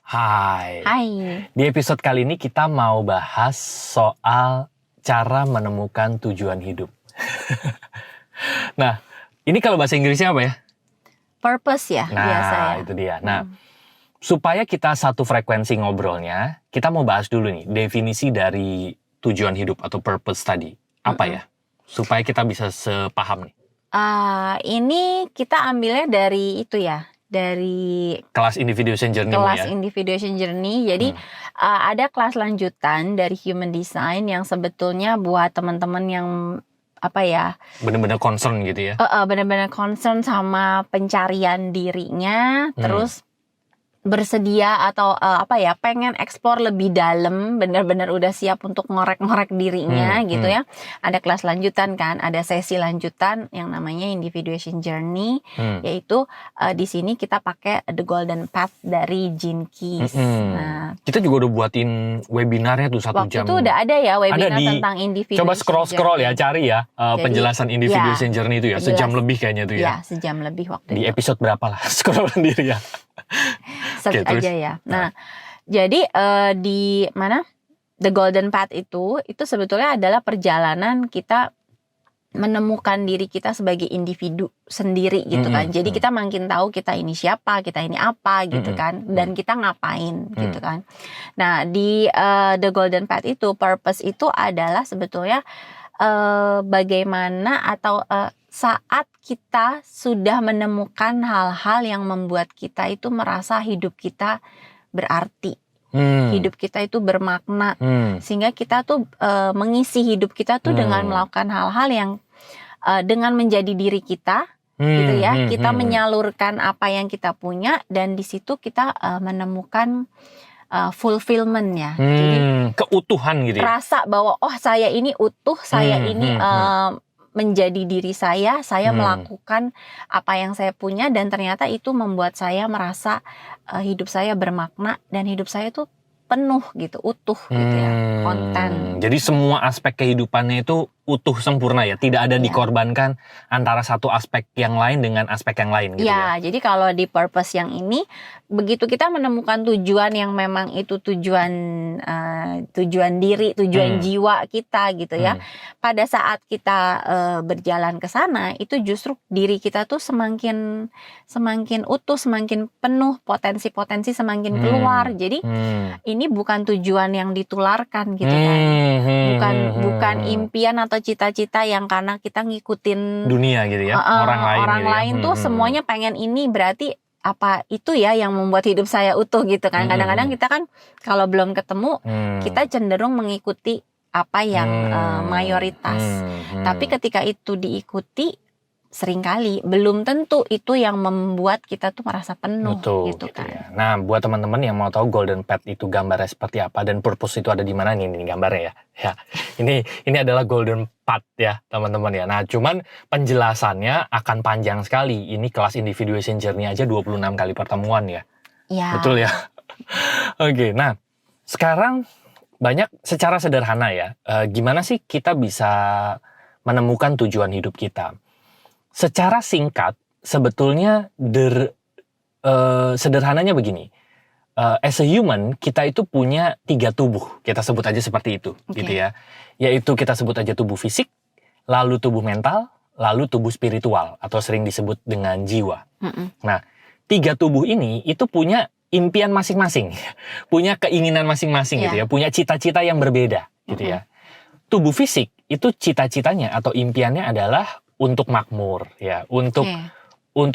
Hai. Hai. Di episode kali ini kita mau bahas soal cara menemukan tujuan hidup. Nah, ini kalau bahasa Inggrisnya apa ya? Purpose ya, biasa ya. Nah, itu dia. Nah, supaya kita satu frekuensi ngobrolnya, kita mau bahas dulu nih definisi dari tujuan hidup atau purpose tadi. Apa ya? Supaya kita bisa sepaham nih. Ini kita ambilnya dari itu ya, dari Kelas Individuation Journey kelas ya. Individuation Journey. Jadi ada kelas lanjutan dari Human Design yang sebetulnya buat teman-teman yang apa ya, Bener-bener concern gitu ya. benar-benar concern sama pencarian dirinya, terus bersedia atau pengen explore lebih dalam, benar-benar udah siap untuk ngorek-ngorek dirinya gitu ya. Ada kelas lanjutan kan, ada sesi lanjutan yang namanya Individuation Journey, yaitu di sini kita pakai The Golden Path dari Gene Keys. Nah, kita juga udah buatin webinarnya tuh 1 jam. waktu itu udah ada ya webinar Ada tentang Individuation Coba scroll ya, Journey. cari ya penjelasan Individuation Journey itu ya, sejam penjelas- lebih kayaknya tuh Ya, ya. sejam lebih waktu Di itu. episode berapa lah, scroll sendiri ya. Search Oke, terus? aja ya. Nah, jadi di mana The Golden Path itu sebetulnya adalah perjalanan kita menemukan diri kita sebagai individu sendiri gitu kan. Jadi kita makin tahu kita ini siapa, kita ini apa gitu kan, dan kita ngapain gitu kan. Nah, di The Golden Path itu purpose itu adalah sebetulnya bagaimana atau saat kita sudah menemukan hal-hal yang membuat kita itu merasa hidup kita berarti, hidup kita itu bermakna, sehingga kita tuh mengisi hidup kita tuh dengan melakukan hal-hal yang dengan menjadi diri kita, gitu ya. Kita menyalurkan apa yang kita punya, dan di situ kita menemukan fulfillment ya. Jadi keutuhan gitu ya. rasa bahwa saya ini utuh, saya ini menjadi diri saya melakukan apa yang saya punya, dan ternyata itu membuat saya merasa hidup saya bermakna dan hidup saya itu penuh gitu, utuh gitu ya, konten. Jadi semua aspek kehidupannya itu utuh sempurna ya, tidak ada dikorbankan antara satu aspek yang lain dengan aspek yang lain gitu ya. Jadi kalau di purpose yang ini, begitu kita menemukan tujuan yang memang itu tujuan diri, tujuan jiwa kita gitu ya. Pada saat kita berjalan ke sana, itu justru diri kita tuh semakin utuh, semakin penuh, potensi-potensi semakin keluar. Jadi ini bukan tujuan yang ditularkan gitu kan. Bukan impian atau cita-cita yang karena kita ngikutin dunia gitu ya, orang lain gitu ya. Tuh semuanya pengen ini, berarti apa itu ya yang membuat hidup saya utuh gitu kan. Kadang-kadang kita kan kalau belum ketemu, kita cenderung mengikuti apa yang mayoritas. Tapi ketika itu diikuti, seringkali belum tentu itu yang membuat kita tuh merasa penuh. Betul, gitu kan. ya. Nah, buat teman-teman yang mau tahu Golden Path itu gambarnya seperti apa dan purpose itu ada di mana nih, ini gambarnya ya. Ya. Ini adalah Golden Path ya, teman-teman ya. Nah, cuman penjelasannya akan panjang sekali. Ini kelas Individuation Journey aja 26 kali pertemuan ya. Iya. Betul ya. Oke, nah, sekarang banyak secara sederhana ya. Gimana sih kita bisa menemukan tujuan hidup kita? Secara singkat, sebetulnya sederhananya begini. As a human, kita itu punya 3 tubuh. Kita sebut aja seperti itu, gitu ya. Yaitu kita sebut aja tubuh fisik, lalu tubuh mental, lalu tubuh spiritual, atau sering disebut dengan jiwa. Nah, 3 tubuh ini itu punya impian masing-masing, punya keinginan masing-masing gitu ya, punya cita-cita yang berbeda, gitu ya. Tubuh fisik itu cita-citanya atau impiannya adalah untuk makmur ya, untuk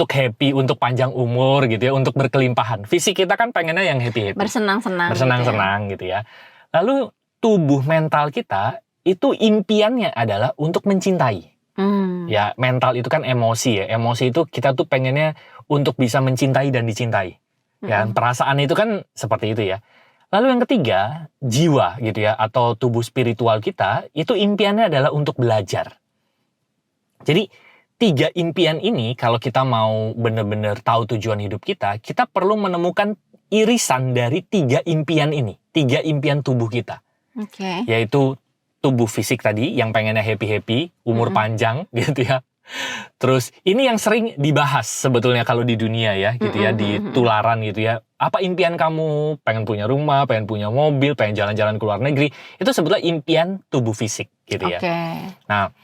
happy, untuk panjang umur gitu ya, untuk berkelimpahan. Fisik kita kan pengennya yang happy, bersenang-senang gitu ya. Lalu tubuh mental kita itu impiannya adalah untuk mencintai. Ya, mental itu kan emosi ya. Emosi itu kita tuh pengennya untuk bisa mencintai dan dicintai. Ya, perasaan itu kan seperti itu ya. Lalu yang ketiga, jiwa gitu ya, atau tubuh spiritual kita itu impiannya adalah untuk belajar. Jadi 3 impian ini kalau kita mau benar-benar tahu tujuan hidup kita, kita perlu menemukan irisan dari 3 impian ini, 3 impian tubuh kita. Yaitu tubuh fisik tadi yang pengennya happy-happy, umur panjang gitu ya, Terus ini yang sering dibahas sebetulnya kalau di dunia ya, gitu ya, di tularan gitu ya. Apa impian kamu? Pengen punya rumah, pengen punya mobil, pengen jalan-jalan ke luar negeri. Itu sebetulnya impian tubuh fisik gitu ya. Oke. Nah,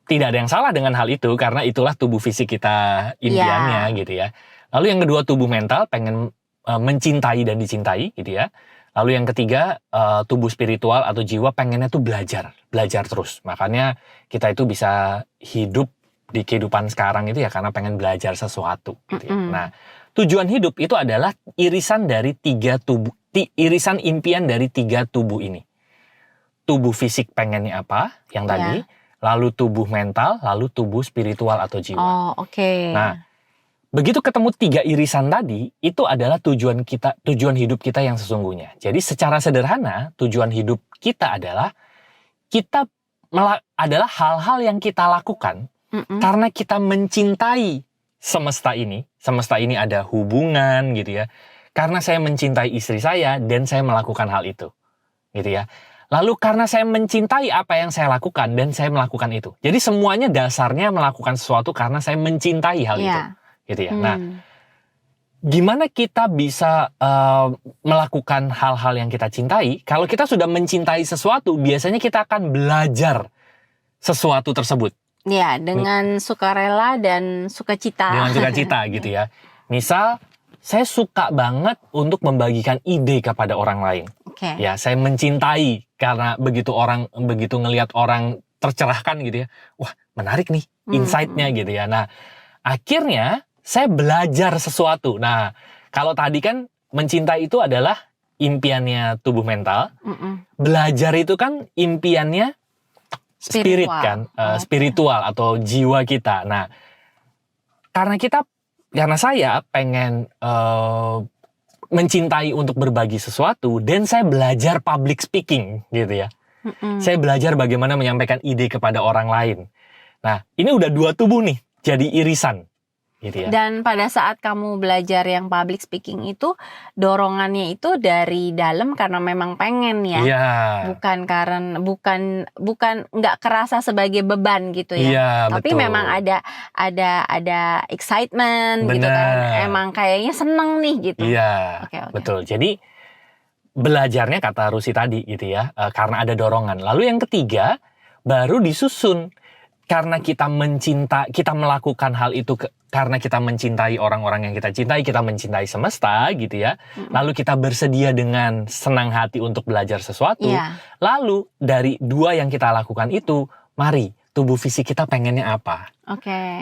tidak ada yang salah dengan hal itu karena itulah tubuh fisik kita impiannya gitu ya. Lalu yang kedua tubuh mental, pengen mencintai dan dicintai gitu ya. Lalu yang ketiga tubuh spiritual atau jiwa pengennya tuh belajar terus. Makanya kita itu bisa hidup di kehidupan sekarang itu ya karena pengen belajar sesuatu gitu ya. Nah, tujuan hidup itu adalah irisan dari irisan impian dari 3 tubuh ini. Tubuh fisik pengennya apa yang tadi, lalu tubuh mental, lalu tubuh spiritual atau jiwa. Oh, oke. Nah, begitu ketemu 3 irisan tadi, itu adalah tujuan hidup kita yang sesungguhnya. Jadi secara sederhana, tujuan hidup kita adalah adalah hal-hal yang kita lakukan karena kita mencintai semesta ini. Semesta ini ada hubungan gitu ya. Karena saya mencintai istri saya dan saya melakukan hal itu. Gitu ya. Lalu karena saya mencintai apa yang saya lakukan dan saya melakukan itu. Jadi semuanya dasarnya melakukan sesuatu karena saya mencintai hal itu. Gitu ya. Nah, gimana kita bisa melakukan hal-hal yang kita cintai? Kalau kita sudah mencintai sesuatu, biasanya kita akan belajar sesuatu tersebut. Ya, dengan sukarela dan sukacita. Dengan sukacita gitu ya. Misal, saya suka banget untuk membagikan ide kepada orang lain. Ya, saya mencintai karena begitu ngelihat orang tercerahkan gitu ya. Wah, menarik nih insight-nya gitu ya. Nah, akhirnya saya belajar sesuatu. Nah, kalau tadi kan mencintai itu adalah impiannya tubuh mental. Belajar itu kan impiannya spirit kan, spiritual atau jiwa kita. Nah, karena saya pengen mencintai untuk berbagi sesuatu, dan saya belajar public speaking gitu ya. Saya belajar bagaimana menyampaikan ide kepada orang lain. Nah, ini udah 2 tubuh nih, jadi irisan. Gitu ya. Dan pada saat kamu belajar yang public speaking itu, dorongannya itu dari dalam karena memang pengen ya, bukan nggak kerasa sebagai beban gitu ya. Tapi betul. Memang ada excitement. Bener. Gitu kan, emang kayaknya seneng nih gitu. Iya, betul. Jadi belajarnya kata Rusi tadi gitu ya, karena ada dorongan. Lalu yang ketiga baru disusun. Karena kita melakukan hal itu karena kita mencintai orang-orang yang kita cintai, kita mencintai semesta gitu ya. Lalu kita bersedia dengan senang hati untuk belajar sesuatu. Lalu dari 2 yang kita lakukan itu, mari tubuh fisik kita pengennya apa?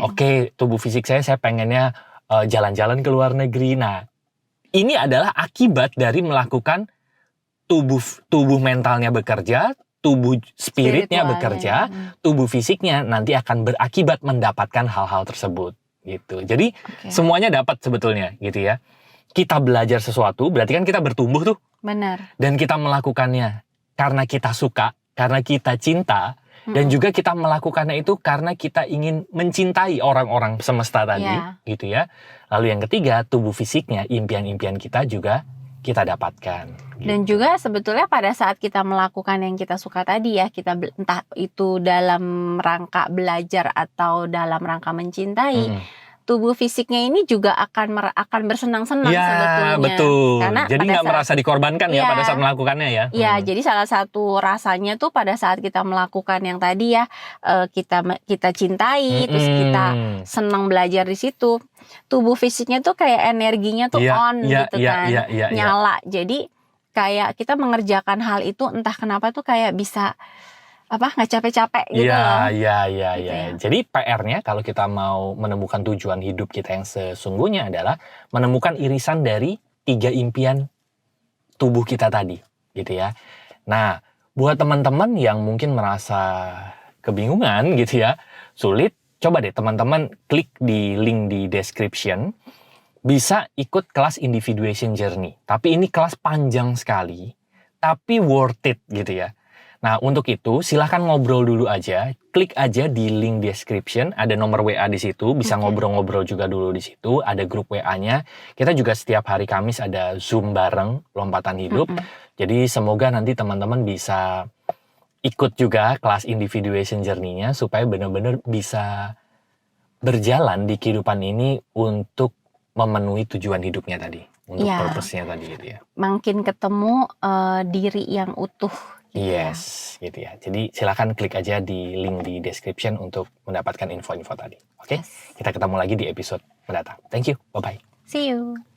Oke, tubuh fisik saya pengennya jalan-jalan ke luar negeri. Nah, ini adalah akibat dari melakukan tubuh mentalnya bekerja, tubuh spiritnya bekerja, tubuh fisiknya nanti akan berakibat mendapatkan hal-hal tersebut gitu. Jadi semuanya dapat sebetulnya gitu ya. Kita belajar sesuatu berarti kan kita bertumbuh tuh. Benar. Dan kita melakukannya karena kita suka, karena kita cinta, dan juga kita melakukannya itu karena kita ingin mencintai orang-orang semesta tadi gitu ya. Lalu yang ketiga, tubuh fisiknya, impian-impian kita juga kita dapatkan. Gitu. Dan juga sebetulnya pada saat kita melakukan yang kita suka tadi ya, kita entah itu dalam rangka belajar atau dalam rangka mencintai, tubuh fisiknya ini juga akan bersenang-senang sebetulnya. Betul. Karena jadi nggak merasa dikorbankan ya pada saat melakukannya ya. Iya, jadi salah satu rasanya tuh pada saat kita melakukan yang tadi ya, kita cintai, terus kita senang belajar di situ. Tubuh fisiknya tuh kayak energinya tuh on gitu kan, nyala. Jadi kayak kita mengerjakan hal itu entah kenapa tuh kayak bisa nggak capek-capek gitu loh. Iya. Jadi PR-nya kalau kita mau menemukan tujuan hidup kita yang sesungguhnya adalah menemukan irisan dari 3 impian tubuh kita tadi, gitu ya. Nah, buat teman-teman yang mungkin merasa kebingungan gitu ya, sulit, coba deh teman-teman klik di link di description, bisa ikut kelas Individuation Journey. Tapi ini kelas panjang sekali, tapi worth it gitu ya. Nah, untuk itu silahkan ngobrol dulu aja. Klik aja di link description, ada nomor WA di situ, bisa ngobrol-ngobrol juga dulu di situ, ada grup WA-nya. Kita juga setiap hari Kamis ada Zoom bareng Lompatan Hidup. Jadi semoga nanti teman-teman bisa ikut juga kelas Individuation Journey-nya supaya benar-benar bisa berjalan di kehidupan ini untuk memenuhi tujuan hidupnya tadi, untuk Iya. purpose-nya tadi gitu ya. Makin ketemu diri yang utuh. Gitu ya. Yes, gitu ya. Jadi silakan klik aja di link di description untuk mendapatkan info-info tadi. Oke, Yes. kita ketemu lagi di episode mendatang. Thank you, bye-bye. See you.